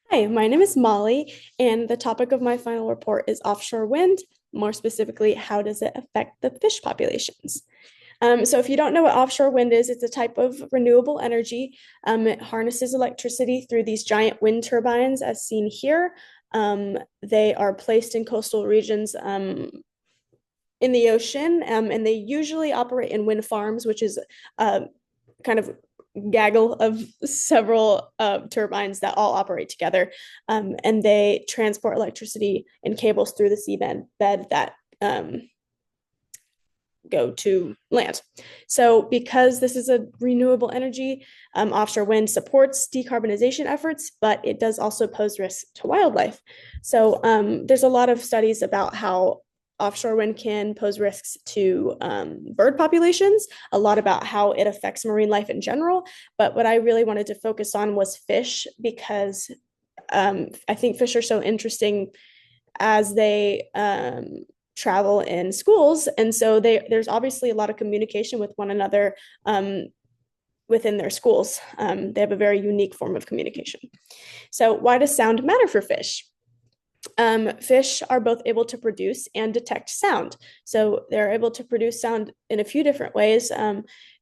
Hi, my name is Molly, and the topic of my final report is offshore wind. More specifically, how does it affect the fish populations? So, if you don't know what offshore wind is, it's a type of renewable energy. It harnesses electricity through these giant wind turbines, as seen here. They are placed in coastal regions in the ocean, and they usually operate in wind farms, which is kind of gaggle of several turbines that all operate together, and they transport electricity in cables through the seabed that go to land. So, because this is a renewable energy, offshore wind supports decarbonization efforts, but it does also pose risks to wildlife. So, there's a lot of studies about how offshore wind can pose risks to bird populations, a lot about how it affects marine life in general. But what I really wanted to focus on was fish because I think fish are so interesting as they travel in schools. And so there's obviously a lot of communication with one another within their schools. They have a very unique form of communication. So, why does sound matter for fish? Fish are both able to produce and detect sound. So they're able to produce sound in a few different ways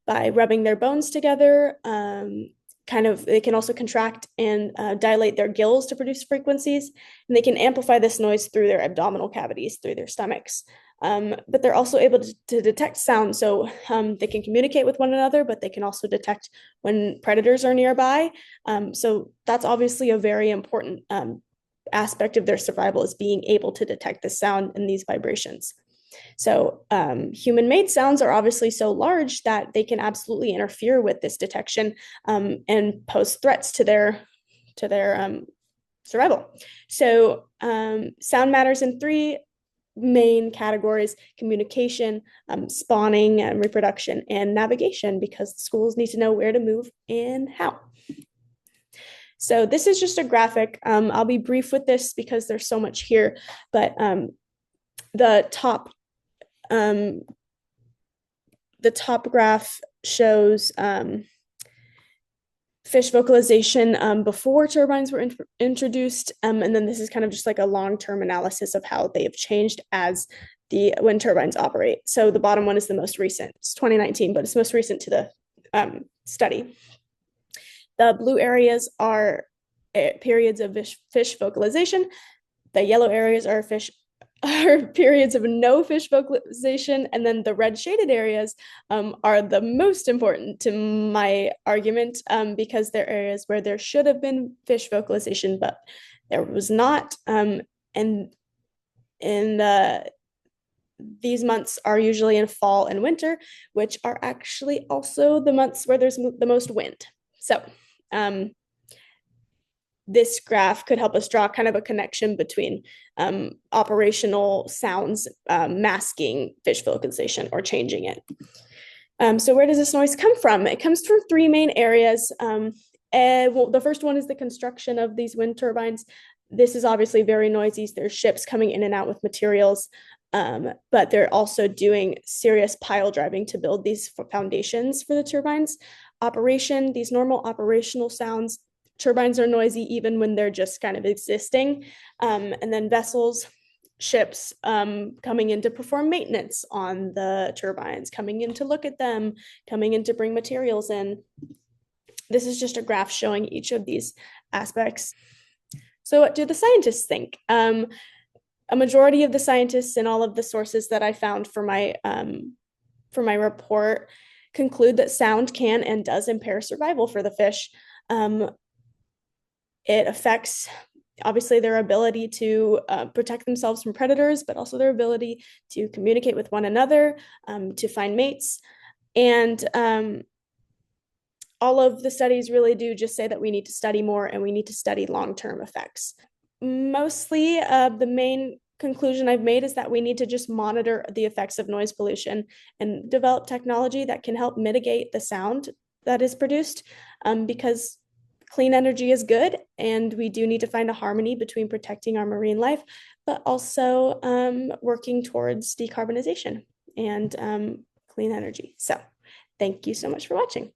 by rubbing their bones together. They can also contract and dilate their gills to produce frequencies, and they can amplify this noise through their abdominal cavities, through their stomachs. But they're also able to detect sound, so they can communicate with one another, but they can also detect when predators are nearby. So that's obviously a very important aspect of their survival, is being able to detect the sound and these vibrations. So human-made sounds are obviously so large that they can absolutely interfere with this detection and pose threats to their survival. So sound matters in three main categories: communication, spawning and reproduction, and navigation, because the schools need to know where to move and how. So this is just a graphic. I'll be brief with this because there's so much here, but the top um, the top graph shows fish vocalization before turbines were introduced, and then this is kind of just like a long-term analysis of how they have changed as the wind turbines operate. So the bottom one is the most recent. It's 2019, but it's most recent to the study. The blue areas are periods of fish vocalization. The yellow areas are periods of no fish vocalization, and then the red shaded areas are the most important to my argument, because they're areas where there should have been fish vocalization, but there was not. And in these months are usually in fall and winter, which are actually also the months where there's the most wind. So this graph could help us draw kind of a connection between operational sounds masking fish vocalization or changing it. So where does this noise come from? It comes from three main areas. Well, the first one is the construction of these wind turbines. This is obviously very noisy. There's ships coming in and out with materials, but they're also doing serious pile driving to build these foundations for the turbines. Operation, these normal operational sounds, turbines are noisy even when they're just kind of existing. And then vessels, ships coming in to perform maintenance on the turbines, coming in to look at them, coming in to bring materials in. This is just a graph showing each of these aspects. So what do the scientists think? A majority of the scientists and all of the sources that I found for my report conclude that sound can and does impair survival for the fish. It affects, obviously, their ability to protect themselves from predators, but also their ability to communicate with one another, to find mates. And all of the studies really do just say that we need to study more and we need to study long-term effects. Mostly, the main conclusion I've made is that we need to just monitor the effects of noise pollution and develop technology that can help mitigate the sound that is produced, because clean energy is good, and we do need to find a harmony between protecting our marine life, but also working towards decarbonization and clean energy. So thank you so much for watching.